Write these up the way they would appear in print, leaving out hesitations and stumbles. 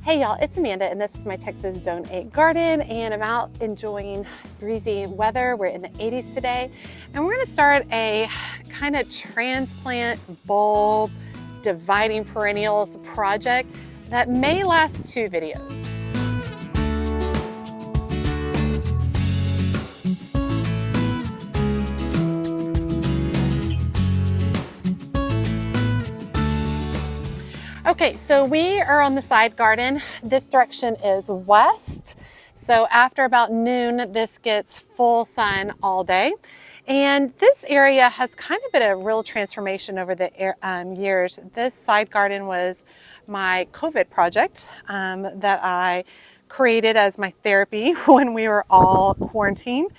Hey y'all, it's Amanda and this is my Texas Zone 8 garden and I'm out enjoying breezy weather. We're in the 80s today and we're going to start a kind of transplant bulb dividing perennials project that may last 2 videos. Okay, so we are on the side garden. This direction is west. So after about noon, this gets full sun all day. And this area has kind of been a real transformation over the years. This side garden was my COVID project that I created as my therapy when we were all quarantined.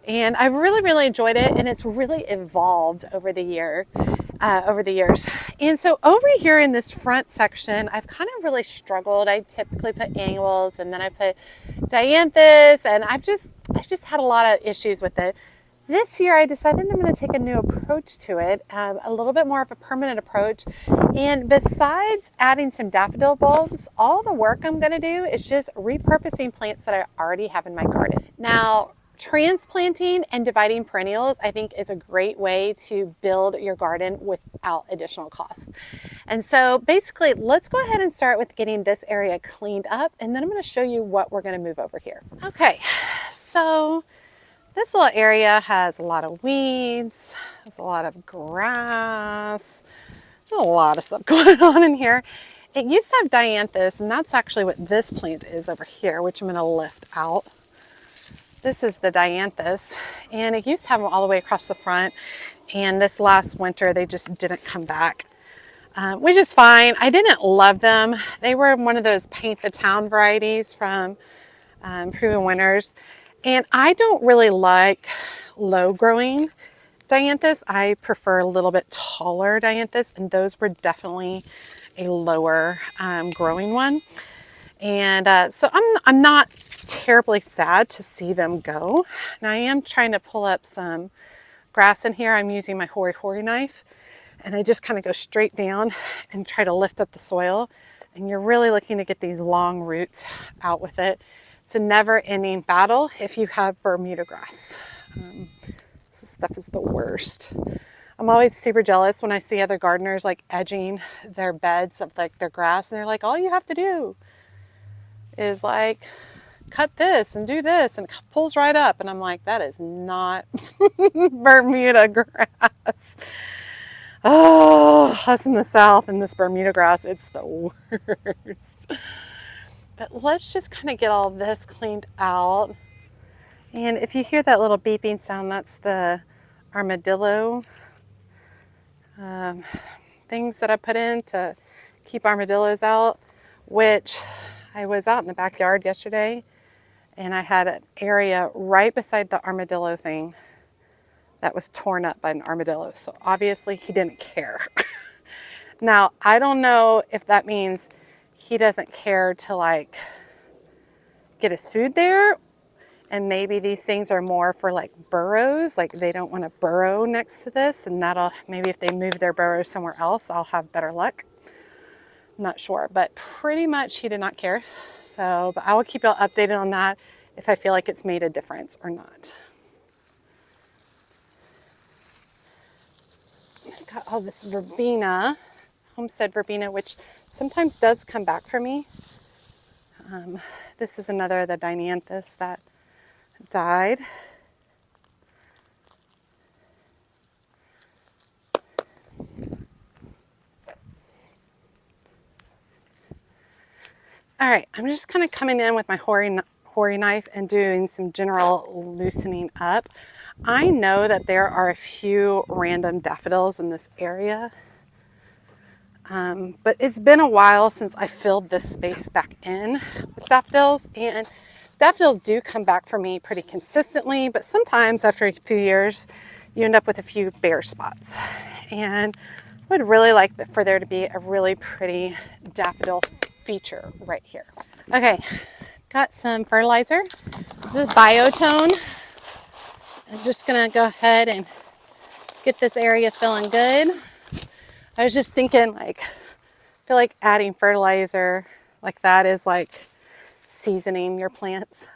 And I really enjoyed it, and it's really evolved over the years. And so over here in this front section, I've kind of really struggled. I typically put annuals and then I put dianthus, and I've just had a lot of issues with it. This year I decided I'm going to take a new approach to it, a little bit more of a permanent approach. And besides adding some daffodil bulbs, all the work I'm going to do is just repurposing plants that I already have in my garden. Now, transplanting and dividing perennials, I think, is a great way to build your garden without additional cost. And so basically, let's go ahead and start with getting this area cleaned up, and then I'm going to show you what we're going to move over here. Okay, so this little area has a lot of weeds, there's a lot of grass, there's a lot of stuff going on in here. It used to have dianthus, and that's actually what this plant is over here, which I'm going to lift out. This is the dianthus, and it used to have them all the way across the front, and this last winter they just didn't come back, which is fine. I didn't love them. They were one of those paint the town varieties from Proven Winners, and I don't really like low growing dianthus. I prefer a little bit taller dianthus, and those were definitely a lower growing one. And so I'm not terribly sad to see them go. Now I am trying to pull up some grass in here. I'm using my hoary knife, and I just kind of go straight down and try to lift up the soil. And you're really looking to get these long roots out with it. It's a never-ending battle if you have Bermuda grass. This stuff is the worst. I'm always super jealous when I see other gardeners like edging their beds of like their grass, and they're like, all you have to do is like cut this and do this and it pulls right up, and I'm like, that is not Bermuda grass. Oh, us in the South and this Bermuda grass, it's the worst. But let's just kind of get all this cleaned out. And if you hear that little beeping sound, that's the armadillo things that I put in to keep armadillos out, which I was out in the backyard yesterday, and I had an area right beside the armadillo thing that was torn up by an armadillo. So obviously he didn't care. Now, I don't know if that means he doesn't care to like get his food there, and maybe these things are more for like burrows, like they don't want to burrow next to this, and that'll, maybe if they move their burrows somewhere else, I'll have better luck. Not sure, but pretty much he did not care. So, but I will keep y'all updated on that if I feel like it's made a difference or not. I've got all this verbena, homestead verbena, which sometimes does come back for me. This is another of the dianthus that died. All right, I'm just kind of coming in with my hoary knife and doing some general loosening up. I know that there are a few random daffodils in this area, but it's been a while since I filled this space back in with daffodils, and daffodils do come back for me pretty consistently, but sometimes after a few years, you end up with a few bare spots. And I would really like for there to be a really pretty daffodil feature right here. Okay, got some fertilizer. This is Biotone. I'm just gonna go ahead and get this area feeling good. I was just thinking, like, I feel like adding fertilizer Like that is like seasoning your plants.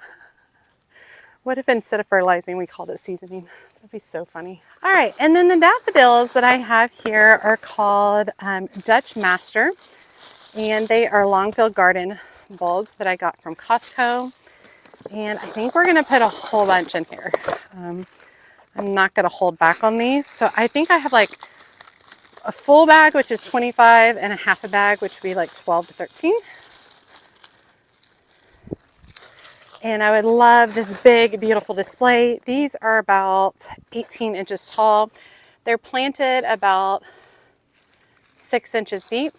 What if instead of fertilizing, we called it seasoning? That'd be so funny. All right, and then the daffodils that I have here are called Dutch Master, and they are long-filled garden bulbs that I got from Costco. And I think we're gonna put a whole bunch in here. I'm not gonna hold back on these. So I think I have like a full bag, which is 25, and a half a bag, which would be like 12 to 13. And I would love this big, beautiful display. These are about 18 inches tall. They're planted about 6 inches deep.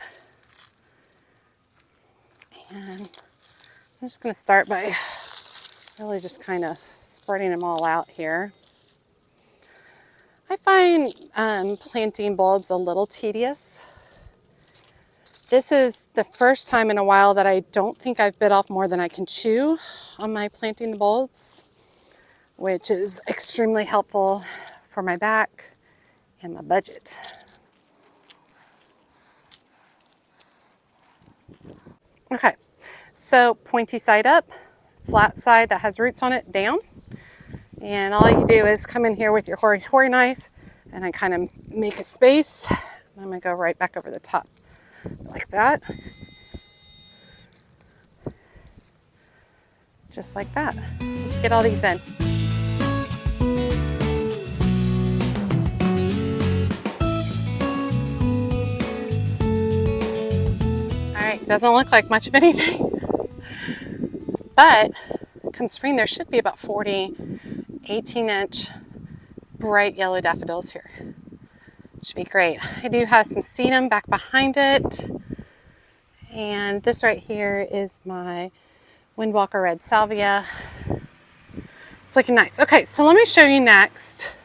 And I'm just gonna start by really just kind of spreading them all out here. I find planting bulbs a little tedious. This is the first time in a while that I don't think I've bit off more than I can chew on my planting the bulbs, which is extremely helpful for my back and my budget. Okay, so pointy side up, flat side that has roots on it down. And all you do is come in here with your hori knife and I kind of make a space. I'm gonna go right back over the top like that. Just like that. Let's get all these in. All right, doesn't look like much of anything, but come spring there should be about 40 18-inch bright yellow daffodils here. Should be great. I do have some sedum back behind it, and this right here is my Windwalker red salvia. It's looking nice. Okay, so let me show you next.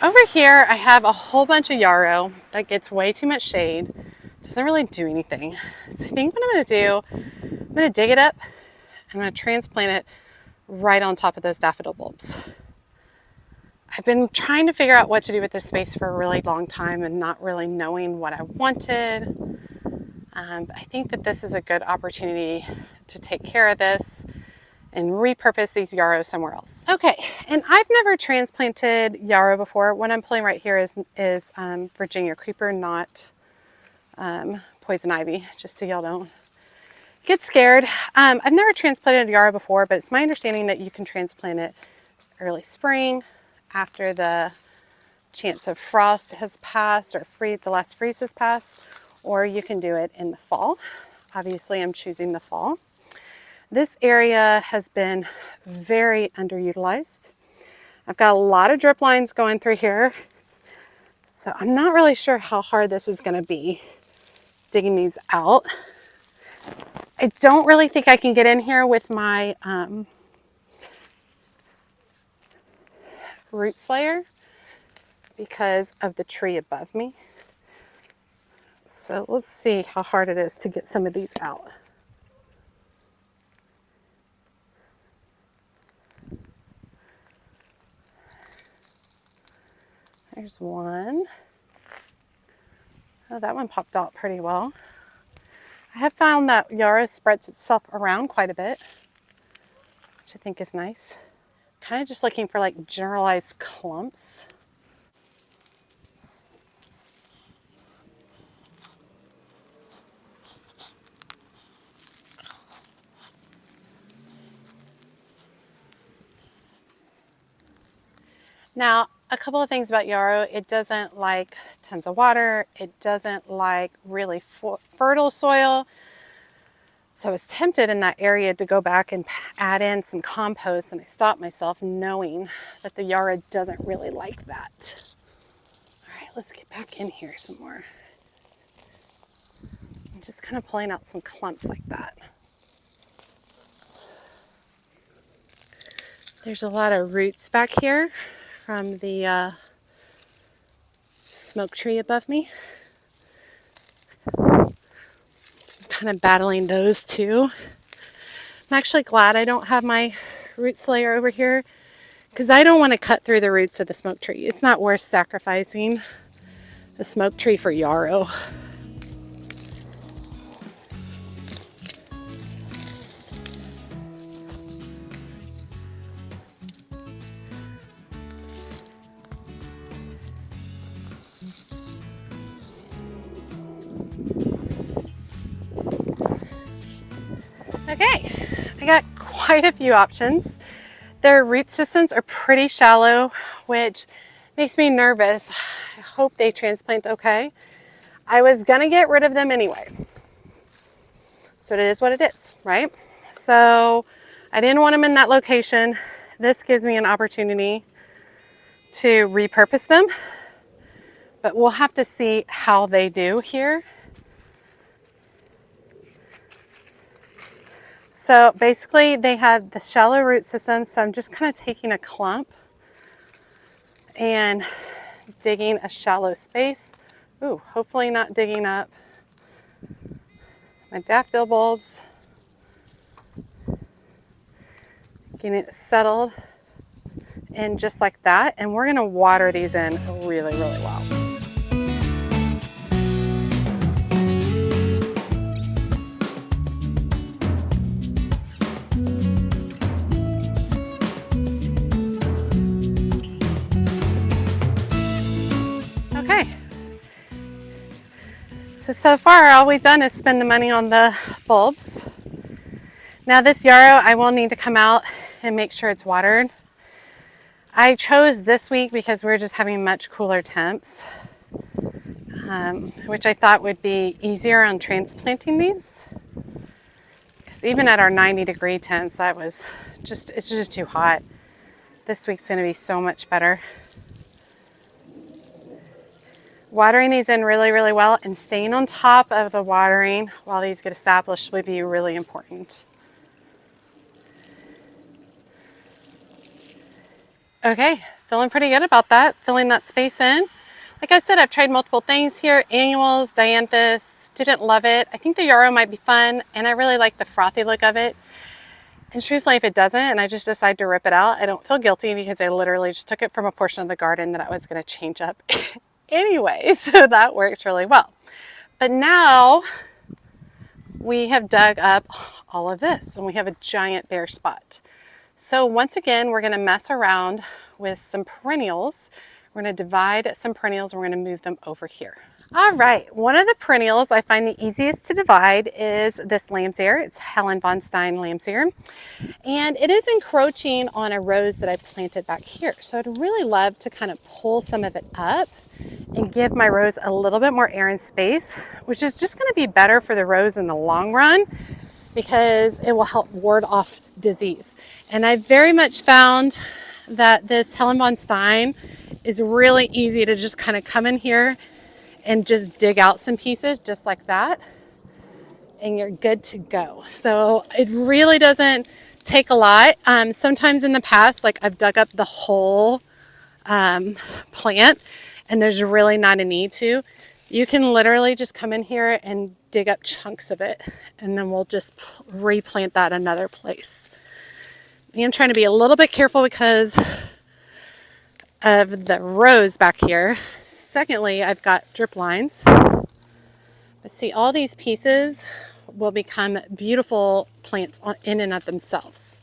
Over here, I have a whole bunch of yarrow that gets way too much shade. Doesn't really do anything. So I think what I'm gonna do, I'm gonna dig it up. I'm gonna transplant it right on top of those daffodil bulbs. I've been trying to figure out what to do with this space for a really long time and not really knowing what I wanted. But I think that this is a good opportunity to take care of this and repurpose these yarrow somewhere else. Okay, and I've never transplanted yarrow before. What I'm pulling right here is Virginia creeper, not poison ivy, just so y'all don't get scared. I've never transplanted yarrow before, but it's my understanding that you can transplant it early spring after the chance of frost has passed or the last freeze has passed, or you can do it in the fall. Obviously, I'm choosing the fall. This area has been very underutilized. I've got a lot of drip lines going through here, so I'm not really sure how hard this is going to be digging these out. I don't really think I can get in here with my root slayer because of the tree above me. So let's see how hard it is to get some of these out. There's one. Oh, that one popped out pretty well. I have found that yarrow spreads itself around quite a bit, which I think is nice. Kind of just looking for like generalized clumps. Now, a couple of things about yarrow. It doesn't like tons of water. It doesn't like really fertile soil. So I was tempted in that area to go back and add in some compost, and I stopped myself knowing that the yarrow doesn't really like that. All right, let's get back in here some more. I'm just kind of pulling out some clumps like that. There's a lot of roots back here from the smoke tree above me. I'm kind of battling those too. I'm actually glad I don't have my root slayer over here because I don't want to cut through the roots of the smoke tree. It's not worth sacrificing the smoke tree for yarrow. Okay, I got quite a few options. Their root systems are pretty shallow, which makes me nervous. I hope they transplant okay. I was gonna get rid of them anyway. So it is what it is, right? So I didn't want them in that location. This gives me an opportunity to repurpose them, but we'll have to see how they do here. So basically they have the shallow root system, so I'm just kind of taking a clump and digging a shallow space. Ooh, hopefully not digging up my daffodil bulbs. Getting it settled in just like that, and we're gonna water these in really, really well. Okay, so far all we've done is spend the money on the bulbs. Now this yarrow, I will need to come out and make sure it's watered. I chose this week because we're just having much cooler temps, which I thought would be easier on transplanting these. Because even at our 90-degree temps, it's just too hot. This week's gonna be so much better. Watering these in really, really well and staying on top of the watering while these get established would be really important. Okay, feeling pretty good about that, filling that space in. Like I said, I've tried multiple things here, annuals, dianthus, didn't love it. I think the yarrow might be fun, and I really like the frothy look of it. And truthfully, if it doesn't, and I just decide to rip it out, I don't feel guilty because I literally just took it from a portion of the garden that I was gonna change up anyway, so that works really well. But now we have dug up all of this and we have a giant bare spot. So once again, we're gonna mess around with some perennials. We're gonna divide some perennials and we're gonna move them over here. All right, one of the perennials I find the easiest to divide is this lamb's ear. It's Helen von Stein lamb's ear. And it is encroaching on a rose that I planted back here. So I'd really love to kind of pull some of it up and give my rose a little bit more air and space, which is just gonna be better for the rose in the long run because it will help ward off disease. And I very much found that this Helen von Stein is really easy to just kind of come in here and just dig out some pieces just like that, and you're good to go. So it really doesn't take a lot. Sometimes in the past, like I've dug up the whole plant and there's really not a need to. You can literally just come in here and dig up chunks of it, and then we'll just replant that another place. I am trying to be a little bit careful because of the rose back here. Secondly, I've got drip lines. But see, all these pieces will become beautiful plants in and of themselves.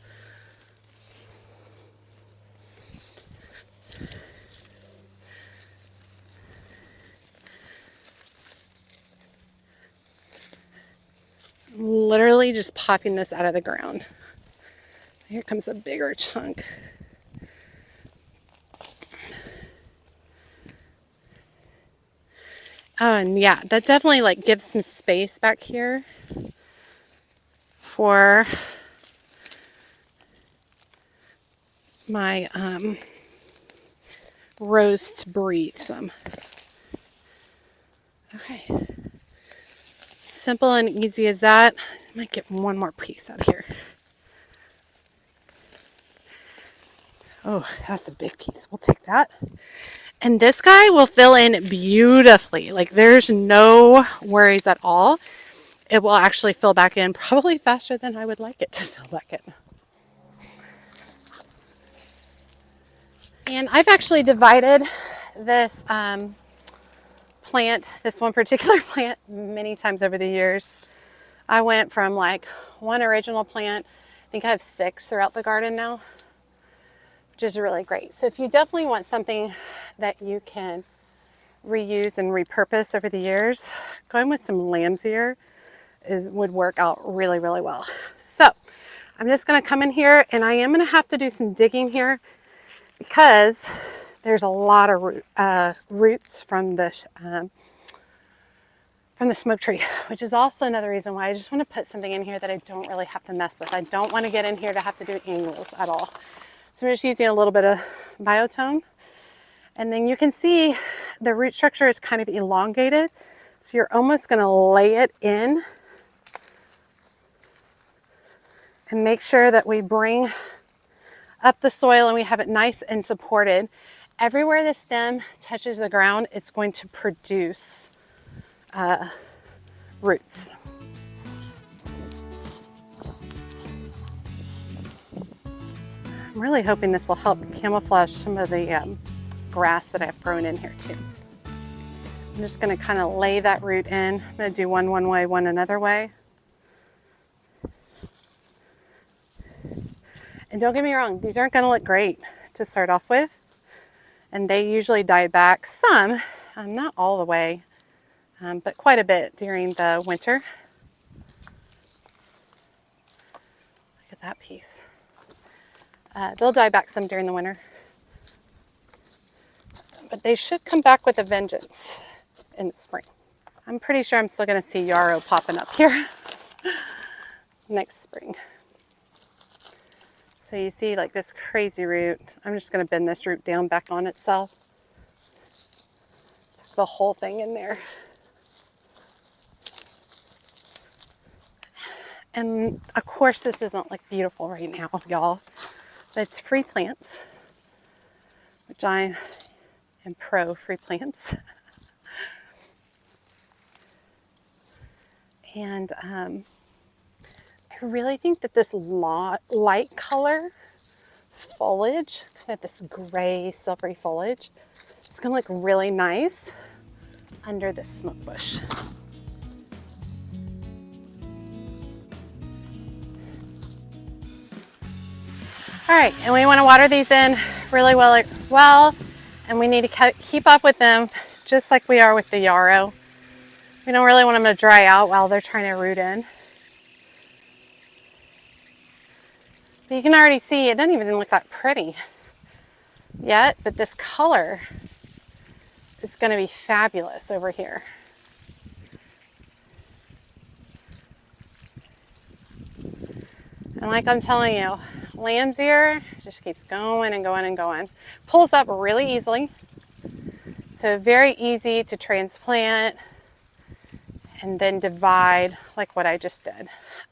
I'm literally just popping this out of the ground. Here comes a bigger chunk. Oh, and yeah, that definitely like gives some space back here for my rose to breathe some. Okay, simple and easy as that. I might get one more piece out of here. Oh, that's a big piece. We'll take that. And this guy will fill in beautifully. Like there's no worries at all. It will actually fill back in probably faster than I would like it to fill back in. And I've actually divided this plant, this one particular plant, many times over the years. I went from like one original plant, I think I have 6 throughout the garden now, which is really great. So if you definitely want something that you can reuse and repurpose over the years, going with some lamb's ear would work out really, really well. So I'm just going to come in here, and I am going to have to do some digging here because there's a lot of roots from the smoke tree, which is also another reason why I just want to put something in here that I don't really have to mess with. I don't want to get in here to have to do annuals at all. So I'm just using a little bit of biotone. And then you can see the root structure is kind of elongated. So you're almost going to lay it in and make sure that we bring up the soil and we have it nice and supported. Everywhere the stem touches the ground, it's going to produce roots. I'm really hoping this will help camouflage some of the grass that I've grown in here too. I'm just going to kind of lay that root in. I'm going to do one way, one another way. And don't get me wrong, these aren't going to look great to start off with. And they usually die back some, not all the way, but quite a bit during the winter. Look at that piece. They'll die back some during the winter. But they should come back with a vengeance in the spring. I'm pretty sure I'm still going to see yarrow popping up here next spring. So you see like this crazy root. I'm just going to bend this root down back on itself. Tuck the whole thing in there. And of course this doesn't look beautiful right now, y'all. But it's free plants, which I am pro free plants. And I really think that this light color foliage, kind of this gray, silvery foliage, it's going to look really nice under this smoke bush. All right, and we want to water these in really well, and we need to keep up with them just like we are with the yarrow. We don't really want them to dry out while they're trying to root in. But you can already see it doesn't even look that pretty yet, but this color is going to be fabulous over here. And like I'm telling you, lamb's ear just keeps going and going and going. Pulls up really easily. So very easy to transplant and then divide like what I just did.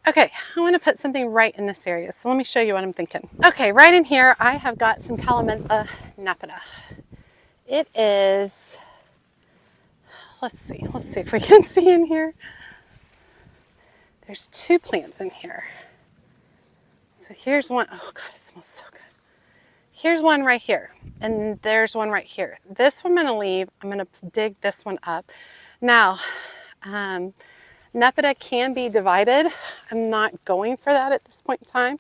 Okay, I want to put something right in this area. So let me show you what I'm thinking. Okay, right in here, I have got some calamintha napida. It is, let's see if we can see in here. There's 2 plants in here. So here's one. Oh God, it smells so good. Here's one right here, and there's one right here. This one I'm going to leave. I'm going to dig this one up. Now, napida can be divided. I'm not going for that at this point in time.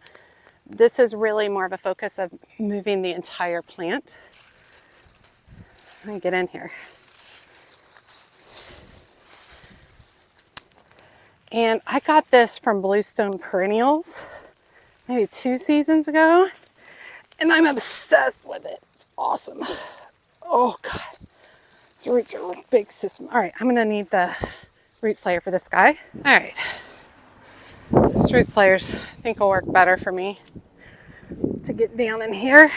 This is really more of a focus of moving the entire plant. Let me get in here. And I got this from Bluestone Perennials maybe 2 seasons ago, and I'm obsessed with it. It's awesome. Oh God, its roots are a big system. All right, I'm gonna need the root slayer for this guy. All right, this root slayers I think will work better for me to get down in here.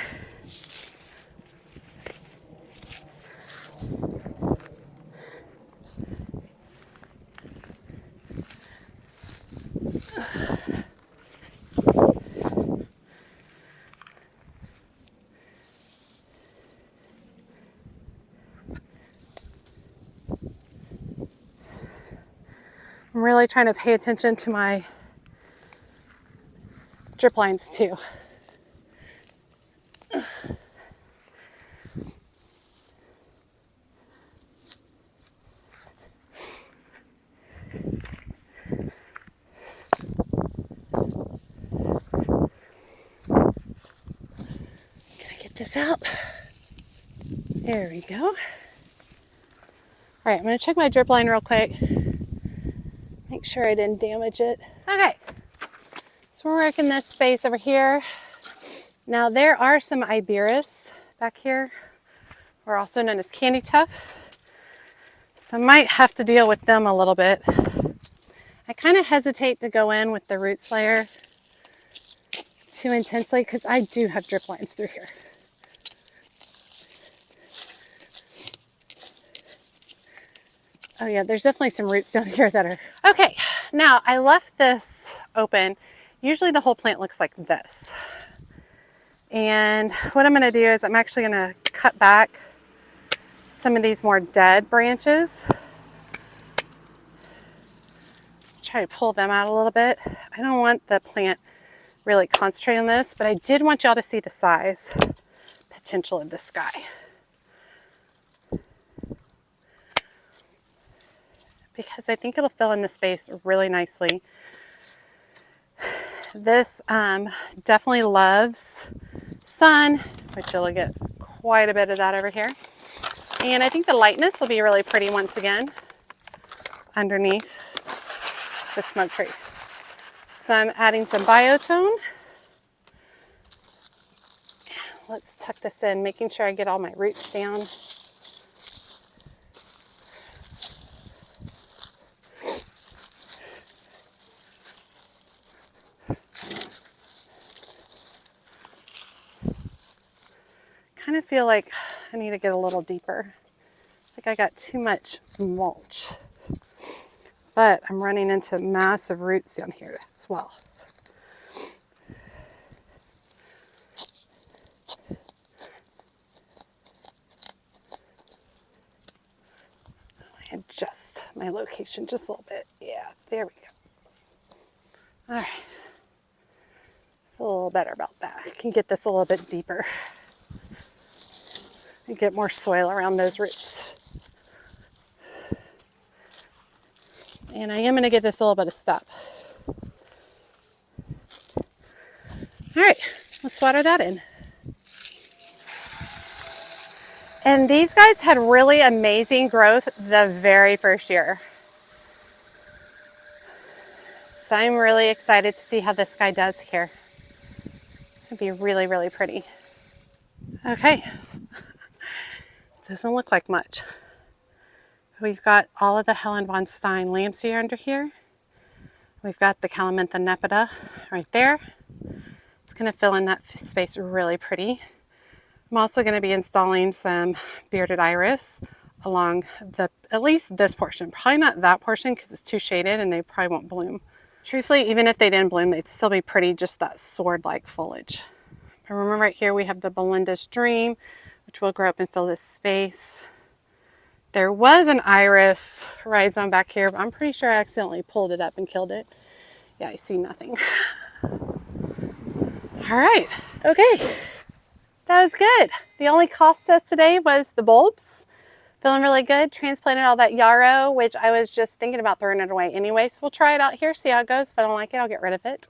I'm really trying to pay attention to my drip lines too. Can I get this out? There we go. All right, I'm gonna check my drip line real quick. Make sure I didn't damage it. Okay, So we're working this space over here. Now there are some Iberis back here, or also known as candy tuft. So I might have to deal with them a little bit. I kind of hesitate to go in with the root slayer too intensely because I do have drip lines through here. Oh yeah, there's definitely some roots down here that are... Okay, now I left this open. Usually the whole plant looks like this. And what I'm gonna do is I'm actually gonna cut back some of these more dead branches. Try to pull them out a little bit. I don't want the plant really concentrating on this, but I did want y'all to see the size potential of this guy. Because I think it'll fill in the space really nicely. This definitely loves sun, which you'll get quite a bit of that over here. And I think the lightness will be really pretty once again underneath the smoke tree. So I'm adding some biotone. Let's tuck this in, making sure I get all my roots down. Kind of feel like I need to get a little deeper. I think I got too much mulch. But I'm running into massive roots down here as well. Adjust my location just a little bit. Yeah, there we go. All right. Feel a little better about that. I can get this a little bit deeper and get more soil around those roots. And I am going to give this a little bit of step. All right, let's water that in. And these guys had really amazing growth the very first year. So I'm really excited to see how this guy does here. It'll be really, really pretty. Okay, doesn't look like much. We've got all of the Helen von Stein Lampsia under here. We've got the calamintha nepeta right there. It's going to fill in that space really pretty. I'm also going to be installing some bearded iris along at least this portion. Probably not that portion because it's too shaded and they probably won't bloom. Truthfully, even if they didn't bloom, they'd still be pretty, just that sword-like foliage. But remember right here we have the Belinda's Dream, which will grow up and fill this space. There was an iris rhizome back here, but I'm pretty sure I accidentally pulled it up and killed it. Yeah, I see nothing. All right, okay. That was good. The only cost test today was the bulbs. Feeling really good. Transplanted all that yarrow, which I was just thinking about throwing it away anyway. So we'll try it out here, see how it goes. If I don't like it, I'll get rid of it.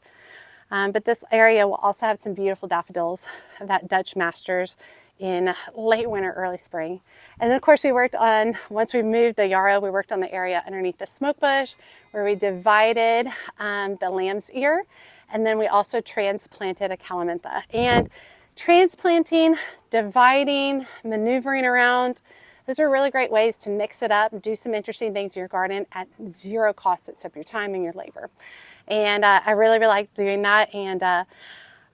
But this area will also have some beautiful daffodils, that Dutch Masters, in late winter, early spring. And then of course we worked on, once we moved the yarrow, we worked on the area underneath the smoke bush where we divided the lamb's ear. And then we also transplanted a calamintha. And transplanting, dividing, maneuvering around, those are really great ways to mix it up, do some interesting things in your garden at zero cost except your time and your labor. And I really, really like doing that. And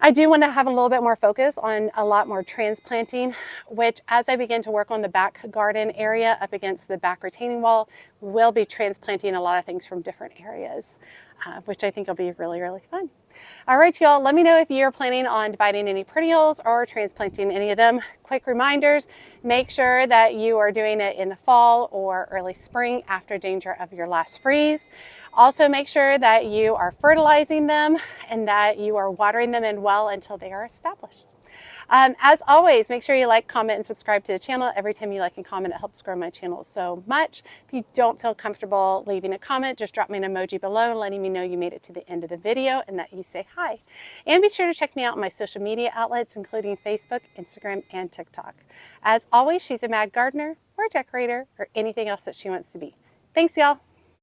I do want to have a little bit more focus on a lot more transplanting, which as I begin to work on the back garden area up against the back retaining wall, we will be transplanting a lot of things from different areas, which I think will be really, really fun. All right, y'all, let me know if you're planning on dividing any perennials or transplanting any of them. Quick reminders, make sure that you are doing it in the fall or early spring after danger of your last freeze. Also make sure that you are fertilizing them and that you are watering them in well until they are established. As always, make sure you like, comment, and subscribe to the channel. Every time you like and comment, it helps grow my channel so much. If you don't feel comfortable leaving a comment, just drop me an emoji below letting me know you made it to the end of the video and that you say hi. And be sure to check me out on my social media outlets, including Facebook, Instagram, and TikTok. As always, she's a mad gardener or a decorator or anything else that she wants to be. Thanks, y'all.